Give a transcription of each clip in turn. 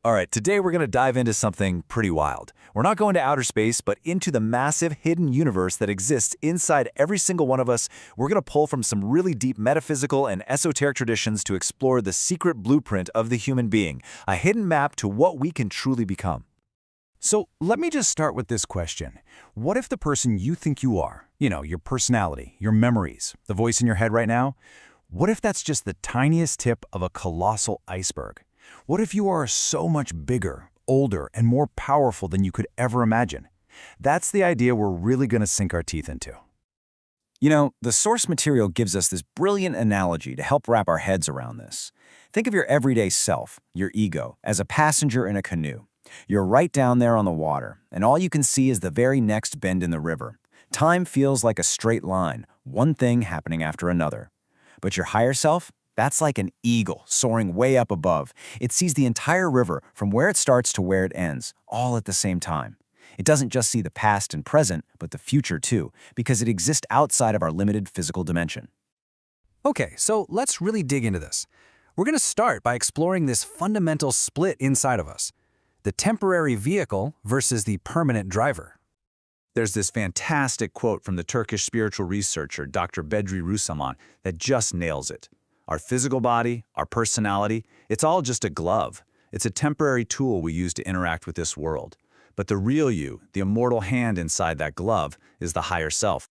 All right, today we're going to dive into something pretty wild. We're not going to outer space, but into the massive hidden universe that exists inside every single one of us. We're going to pull from some really deep metaphysical and esoteric traditions to explore the secret blueprint of the human being, a hidden map to what we can truly become. So let me just start with this question. What if the person you think you are, your personality, your memories, the voice in your head right now, what if that's just the tiniest tip of a colossal iceberg? What if you are so much bigger, older, and more powerful than you could ever imagine? That's the idea we're really going to sink our teeth into. The source material gives us this brilliant analogy to help wrap our heads around this. Think of your everyday self, your ego, as a passenger in a canoe. You're right down there on the water, and all you can see is the very next bend in the river. Time feels like a straight line, one thing happening after another. But your higher self? That's like an eagle soaring way up above. It sees the entire river from where it starts to where it ends, all at the same time. It doesn't just see the past and present, but the future too, because it exists outside of our limited physical dimension. Okay, so let's really dig into this. We're going to start by exploring this fundamental split inside of us, the temporary vehicle versus the permanent driver. There's this fantastic quote from the Turkish spiritual researcher Dr. Bedri Rusaman that just nails it. Our physical body, our personality, it's all just a glove. It's a temporary tool we use to interact with this world. But the real you, the immortal hand inside that glove, is the higher self.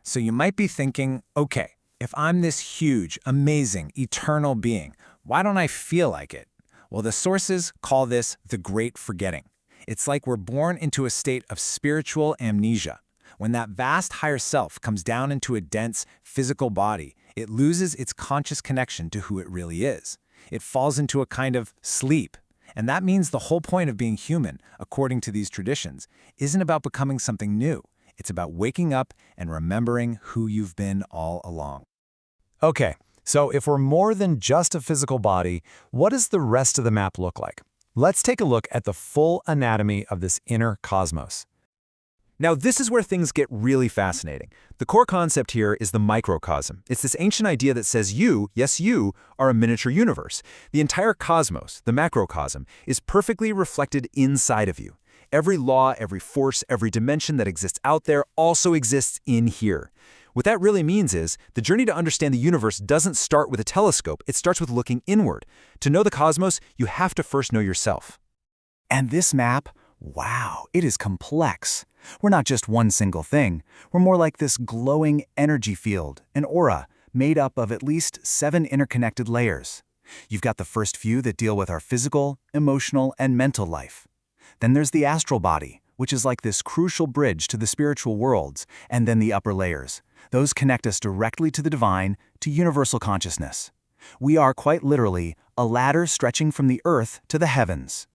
So you might be thinking, okay, if I'm this huge, amazing, eternal being, why don't I feel like it? Well, the sources call this the great forgetting. It's like we're born into a state of spiritual amnesia. When that vast higher self comes down into a dense, physical body, it loses its conscious connection to who it really is. It falls into a kind of sleep. And that means the whole point of being human, according to these traditions, isn't about becoming something new. It's about waking up and remembering who you've been all along. Okay, so if we're more than just a physical body, what does the rest of the map look like? Let's take a look at the full anatomy of this inner cosmos. Now, this is where things get really fascinating. The core concept here is the microcosm. It's this ancient idea that says you, yes you, are a miniature universe. The entire cosmos, the macrocosm, is perfectly reflected inside of you. Every law, every force, every dimension that exists out there also exists in here. What that really means is, the journey to understand the universe doesn't start with a telescope, it starts with looking inward. To know the cosmos, you have to first know yourself. And this map, wow, it is complex. We're not just one single thing. We're more like this glowing energy field, an aura, made up of at least 7 interconnected layers. You've got the first few that deal with our physical, emotional, and mental life. Then there's the astral body, which is like this crucial bridge to the spiritual worlds, and then the upper layers. Those connect us directly to the divine, to universal consciousness. We are quite literally a ladder stretching from the earth to the heavens.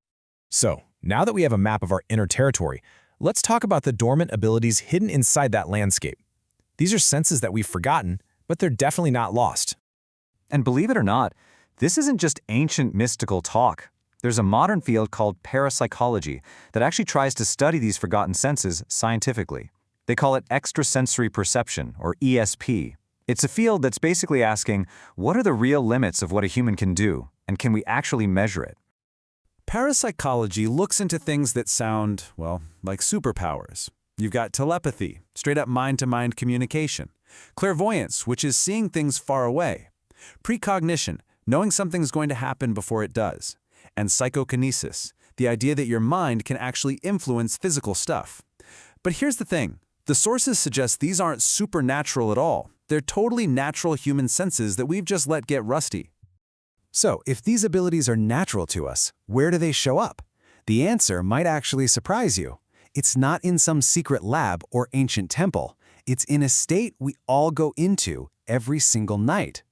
So, now that we have a map of our inner territory, let's talk about the dormant abilities hidden inside that landscape. These are senses that we've forgotten, but they're definitely not lost. And believe it or not, this isn't just ancient mystical talk. There's a modern field called parapsychology that actually tries to study these forgotten senses scientifically. They call it extrasensory perception, or ESP. It's a field that's basically asking, what are the real limits of what a human can do, and can we actually measure it? Parapsychology looks into things that sound, well, like superpowers. You've got telepathy, straight-up mind-to-mind communication. Clairvoyance, which is seeing things far away. Precognition, knowing something's going to happen before it does. And psychokinesis, the idea that your mind can actually influence physical stuff. But here's the thing. The sources suggest these aren't supernatural at all. They're totally natural human senses that we've just let get rusty. So, if these abilities are natural to us, where do they show up? The answer might actually surprise you. It's not in some secret lab or ancient temple. It's in a state we all go into every single night.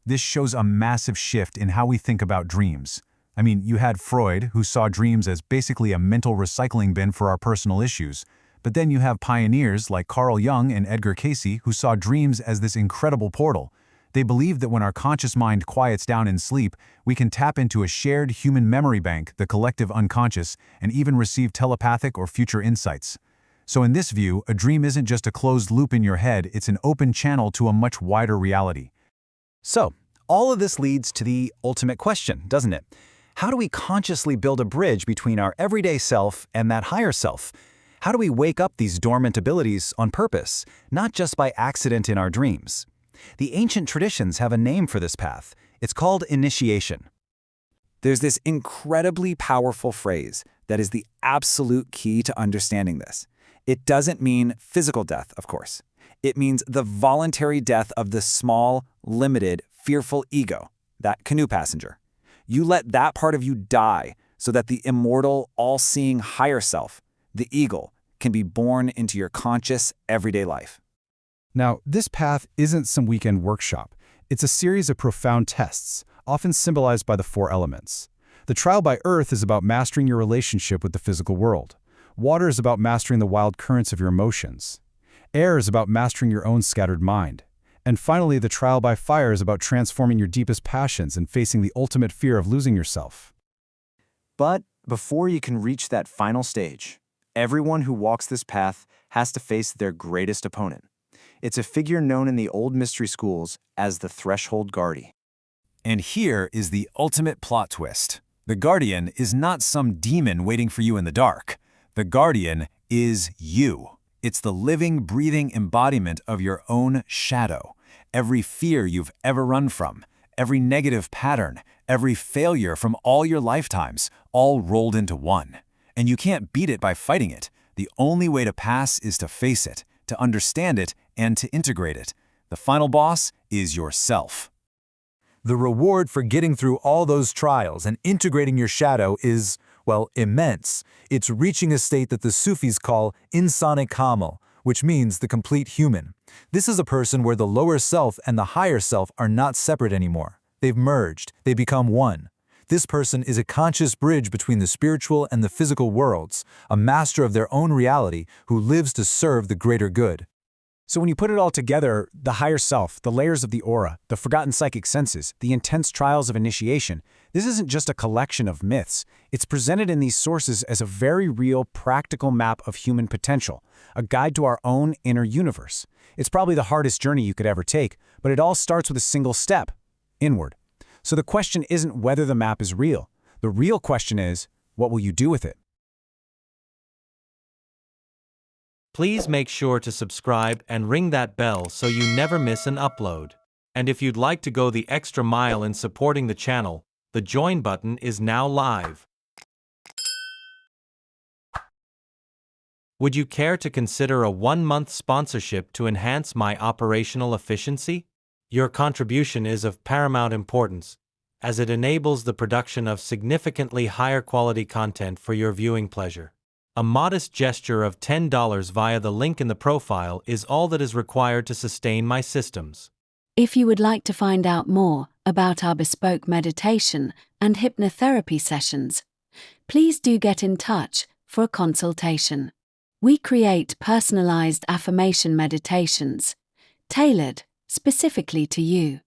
This shows a massive shift in how we think about dreams. I mean, you had Freud, who saw dreams as basically a mental recycling bin for our personal issues. But then you have pioneers like Carl Jung and Edgar Cayce who saw dreams as this incredible portal. They believed that when our conscious mind quiets down in sleep, we can tap into a shared human memory bank, the collective unconscious, and even receive telepathic or future insights. So in this view, a dream isn't just a closed loop in your head, it's an open channel to a much wider reality. So, all of this leads to the ultimate question, doesn't it? How do we consciously build a bridge between our everyday self and that higher self? How do we wake up these dormant abilities on purpose, not just by accident in our dreams? The ancient traditions have a name for this path. It's called initiation. There's this incredibly powerful phrase that is the absolute key to understanding this. It doesn't mean physical death, of course. It means the voluntary death of the small, limited, fearful ego, that canoe passenger. You let that part of you die so that the immortal, all-seeing higher self, the eagle, can be born into your conscious, everyday life. Now, this path isn't some weekend workshop. It's a series of profound tests, often symbolized by the 4 elements. The trial by earth is about mastering your relationship with the physical world. Water is about mastering the wild currents of your emotions. Air is about mastering your own scattered mind. And finally, the trial by fire is about transforming your deepest passions and facing the ultimate fear of losing yourself. But before you can reach that final stage, everyone who walks this path has to face their greatest opponent. It's a figure known in the old mystery schools as the threshold guardian. And here is the ultimate plot twist. The guardian is not some demon waiting for you in the dark. The guardian is you. It's the living, breathing embodiment of your own shadow. Every fear you've ever run from, every negative pattern, every failure from all your lifetimes, all rolled into one. And you can't beat it by fighting it. The only way to pass is to face it, to understand it, and to integrate it. The final boss is yourself. The reward for getting through all those trials and integrating your shadow is, well, immense. It's reaching a state that the Sufis call insane kamil, which means the complete human. This is a person where the lower self and the higher self are not separate anymore. They've merged. They become one. This person is a conscious bridge between the spiritual and the physical worlds, a master of their own reality who lives to serve the greater good. So when you put it all together, the higher self, the layers of the aura, the forgotten psychic senses, the intense trials of initiation, this isn't just a collection of myths. It's presented in these sources as a very real, practical map of human potential, a guide to our own inner universe. It's probably the hardest journey you could ever take, but it all starts with a single step, inward. So the question isn't whether the map is real. The real question is, what will you do with it? Please make sure to subscribe and ring that bell so you never miss an upload. And if you'd like to go the extra mile in supporting the channel, the join button is now live. Would you care to consider a 1-month sponsorship to enhance my operational efficiency? Your contribution is of paramount importance, as it enables the production of significantly higher quality content for your viewing pleasure. A modest gesture of $10 via the link in the profile is all that is required to sustain my systems. If you would like to find out more about our bespoke meditation and hypnotherapy sessions, please do get in touch for a consultation. We create personalized affirmation meditations, tailored specifically to you.